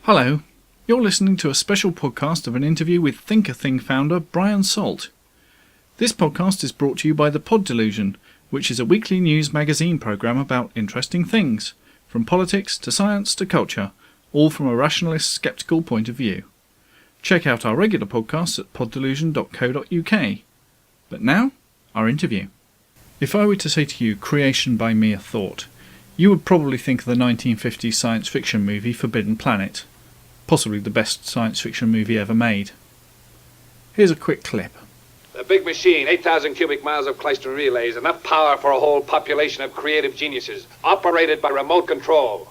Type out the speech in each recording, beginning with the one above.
Hello, you're listening to a special podcast of an interview with Think a Thing founder Brian Salt. This podcast is brought to you by the Delusion, which is a weekly news magazine programme about interesting things, from politics to science to culture, all from a rationalist, sceptical point of view. Check out our regular podcasts at poddelusion.co.uk. But now, our interview. If I were to say to you creation by mere thought, you would probably think of the 1950s science fiction movie Forbidden Planet. Possibly the best science fiction movie ever made. Here's a quick clip. A big machine, 8,000 cubic miles of Clystron relays, enough power for a whole population of creative geniuses, operated by remote control.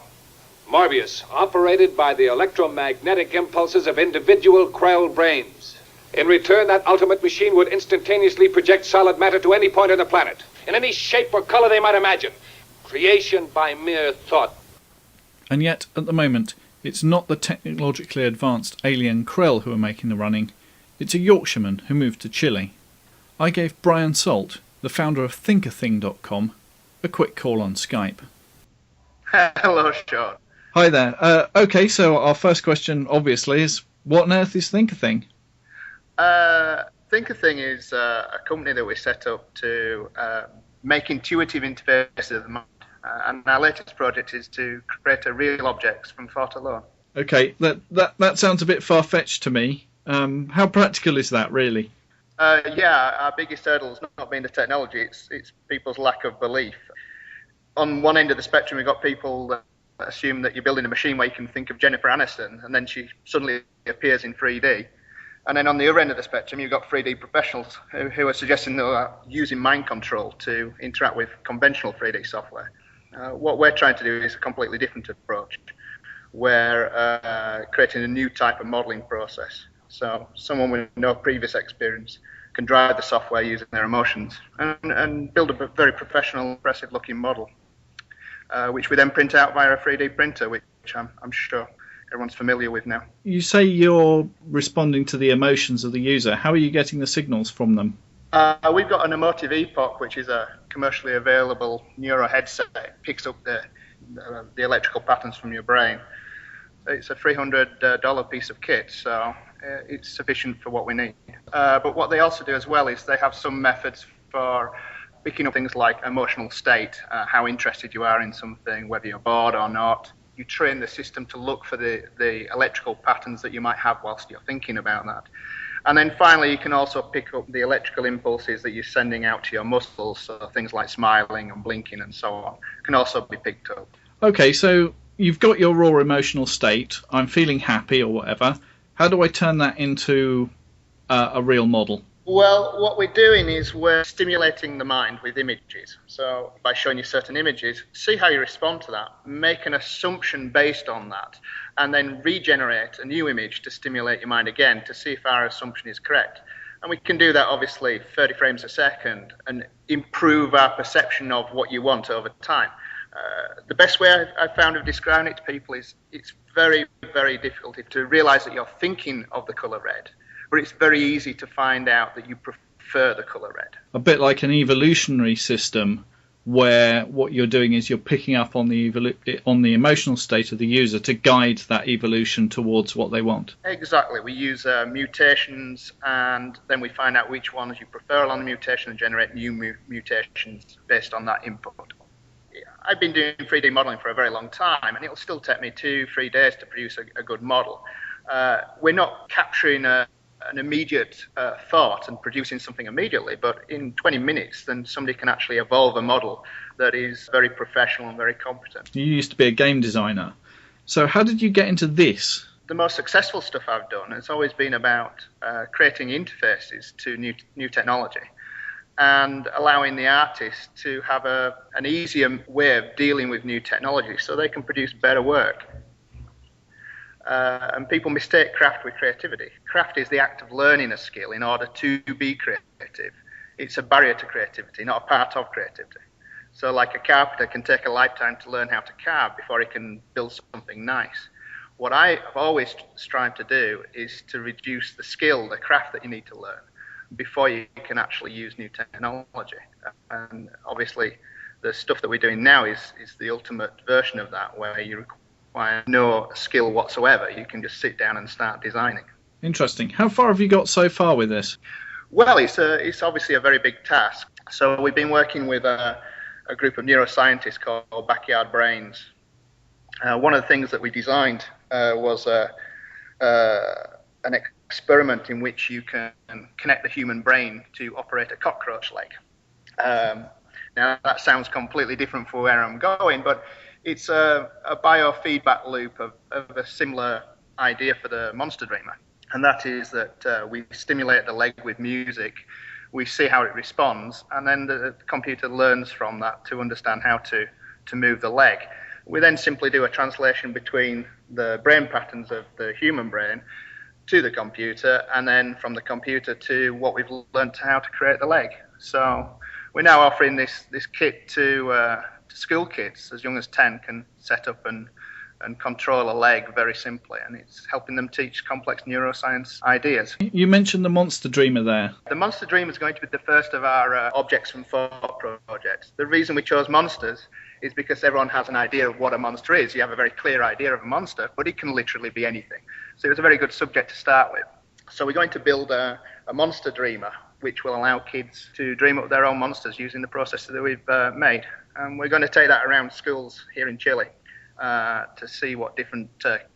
Morbius, operated by the electromagnetic impulses of individual Krell brains. In return, that ultimate machine would instantaneously project solid matter to any point on the planet, in any shape or color they might imagine. Creation by mere thought. And yet, at the moment, it's not the technologically advanced alien Krell who are making the running, it's a Yorkshireman who moved to Chile. I gave Brian Salt, the founder of thinkathing.com, a quick call on Skype. Hello, Sean. Hi there. Okay, so our first question, obviously, is what on earth is Think a Thing? Think a Thing is a company that we set up to make intuitive interfaces of the mind. And our latest project is to create a real objects from thought alone. Okay, that sounds a bit far-fetched to me. How practical is that, really? Our biggest hurdle has not been the technology, it's people's lack of belief. On one end of the spectrum, we've got people that assume that you're building a machine where you can think of Jennifer Aniston, and then she suddenly appears in 3D. And then on the other end of the spectrum, you've got 3D professionals who are suggesting they are using mind control to interact with conventional 3D software. What we're trying to do is a completely different approach. We're creating a new type of modeling process. So someone with no previous experience can drive the software using their emotions and build a very professional, impressive looking model, which we then print out via a 3D printer, which I'm sure everyone's familiar with now. You say you're responding to the emotions of the user. How are you getting the signals from them? We've got an Emotive Epoch, which is a commercially available neuro headset. It picks up the electrical patterns from your brain. It's a $300 piece of kit, so it's sufficient for what we need. But what they also do as well is they have some methods for picking up things like emotional state, how interested you are in something, whether you're bored or not. You train the system to look for the electrical patterns that you might have whilst you're thinking about that. And then finally, you can also pick up the electrical impulses that you're sending out to your muscles, so things like smiling and blinking and so on can also be picked up. Okay, so you've got your raw emotional state, I'm feeling happy or whatever. How do I turn that into a real model? Well, what we're doing is we're stimulating the mind with images. So by showing you certain images, see how you respond to that, make an assumption based on that, and then regenerate a new image to stimulate your mind again to see if our assumption is correct. And we can do that obviously 30 frames a second and improve our perception of what you want over time. The best way I've found of describing it to people is it's very, very difficult to realize that you're thinking of the color red, but it's very easy to find out that you prefer the color red. A bit like an evolutionary system where what you're doing is you're picking up on the emotional state of the user to guide that evolution towards what they want. Exactly. We use mutations, and then we find out which ones you prefer along the mutation and generate new mutations based on that input. I've been doing 3D modeling for a very long time, and it'll still take me 2-3 days to produce a good model. We're not capturing an immediate thought and producing something immediately, but in 20 minutes, then somebody can actually evolve a model that is very professional and very competent. You used to be a game designer. So how did you get into this? The most successful stuff I've done has always been about creating interfaces to new technology and allowing the artist to have an easier way of dealing with new technology so they can produce better work. And people mistake craft with creativity. Craft is the act of learning a skill in order to be creative. It's a barrier to creativity, not a part of creativity. So like a carpenter can take a lifetime to learn how to carve before he can build something nice. What I have always strived to do is to reduce the skill, the craft that you need to learn before you can actually use new technology. And obviously the stuff that we're doing now is the ultimate version of that, where you require no skill whatsoever. You can just sit down and start designing. Interesting. How far have you got so far with this? Well, it's obviously a very big task. So we've been working with a group of neuroscientists called Backyard Brains. One of the things that we designed was an experiment in which you can connect the human brain to operate a cockroach leg. Now that sounds completely different from where I'm going, but it's a biofeedback loop of a similar idea for the Monster Dreamer. And that is that we stimulate the leg with music, we see how it responds, and then the computer learns from that to understand how to move the leg. We then simply do a translation between the brain patterns of the human brain to the computer, and then from the computer to what we've learned how to create the leg. So we're now offering this kit to school kids as young as 10 can set up and control a leg very simply, and it's helping them teach complex neuroscience ideas. You mentioned the Monster Dreamer there. The Monster Dreamer is going to be the first of our objects from thought projects. The reason we chose monsters is because everyone has an idea of what a monster is. You have a very clear idea of a monster, but it can literally be anything. So it was a very good subject to start with. So we're going to build a Monster Dreamer, which will allow kids to dream up their own monsters using the process that we've made. And we're going to take that around schools here in Chile to see what different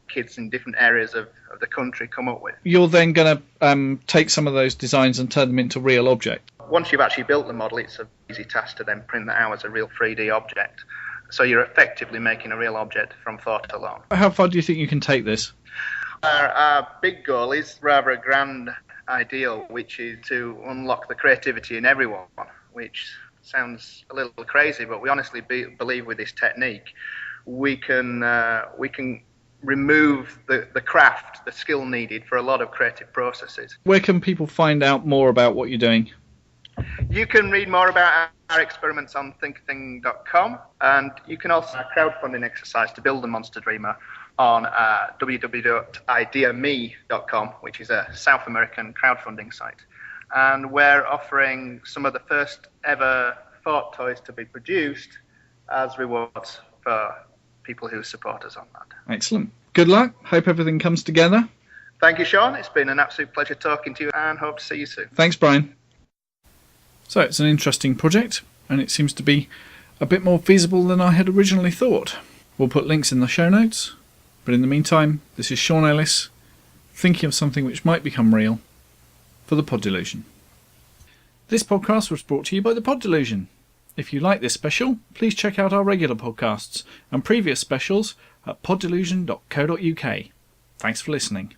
kids in different areas of the country come up with. You're then going to take some of those designs and turn them into real objects. Once you've actually built the model, it's an easy task to then print that out as a real 3D object. So you're effectively making a real object from thought alone. How far do you think you can take this? Our big goal is rather a grand ideal, which is to unlock the creativity in everyone, which sounds a little crazy, but we honestly believe with this technique, we can remove the craft, the skill needed for a lot of creative processes. Where can people find out more about what you're doing? You can read more about our experiments on thinkathing.com, and you can also a crowdfunding exercise to build the Monster Dreamer on www.ideame.com, which is a South American crowdfunding site. And we're offering some of the first ever thought toys to be produced as rewards for people who support us on that. Excellent. Good luck. Hope everything comes together. Thank you, Sean. It's been an absolute pleasure talking to you, and hope to see you soon. Thanks, Brian. So it's an interesting project, and it seems to be a bit more feasible than I had originally thought. We'll put links in the show notes, but in the meantime, this is Sean Ellis, thinking of something which might become real for the Pod Delusion. This podcast was brought to you by the Pod Delusion. If you like this special, please check out our regular podcasts and previous specials at poddelusion.co.uk. Thanks for listening.